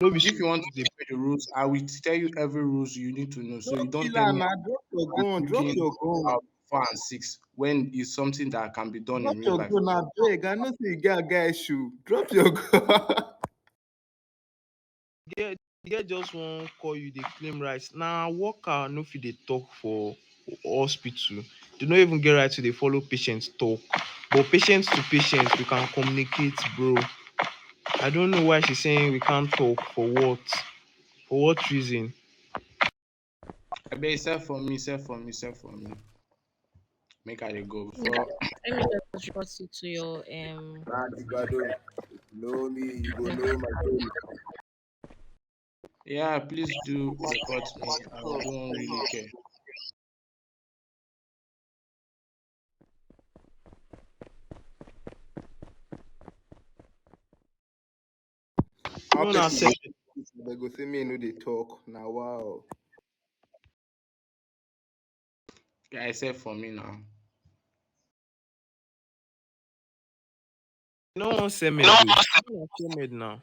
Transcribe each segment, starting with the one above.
No be If you want to dey play the rules, I will tell you every rules you need to know. So you Don't don't kill tell her me now. Drop your I'm gun. Drop looking your gun. 4 and 6 when it's something that can be done Drop in real your life. gun now, beg. I know say you get a guy shoe. Drop your gun. get just wan call you dey claim rights. Na worker no fit dey talk for hospital. They no even get right to dey follow patient talk. But patient to patient, we can communicate, bro. I don't know why she's saying we can't talk. For what? For what reason? I bet sell for me, sell for me, sell for me. Make I dey go Let me before. just report you to your Nah, Igado. If you know me, you go yeah. know my story. Yeah, please do report me. I don't really care. How No, na person say they go say me no dey talk. Now wow. Yeah, sell for me now. no one say med though. No one say med now.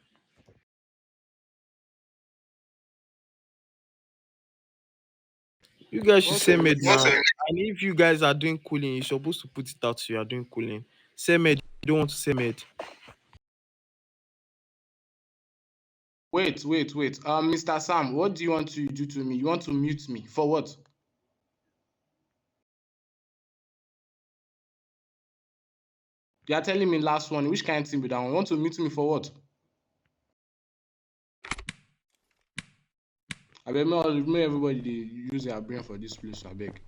You guys should Once say every med now. And if you guys are doing cooling, you're supposed to put it out so you are doing cooling. Say med. You don't want to say med. Wait. Mr. Sam, what do you want to do to me? You want to mute me for what? You are telling me last one. Which kind of thing be that one? You want to mute me for what? I beg, may everybody dey use their brain for this place. I beg.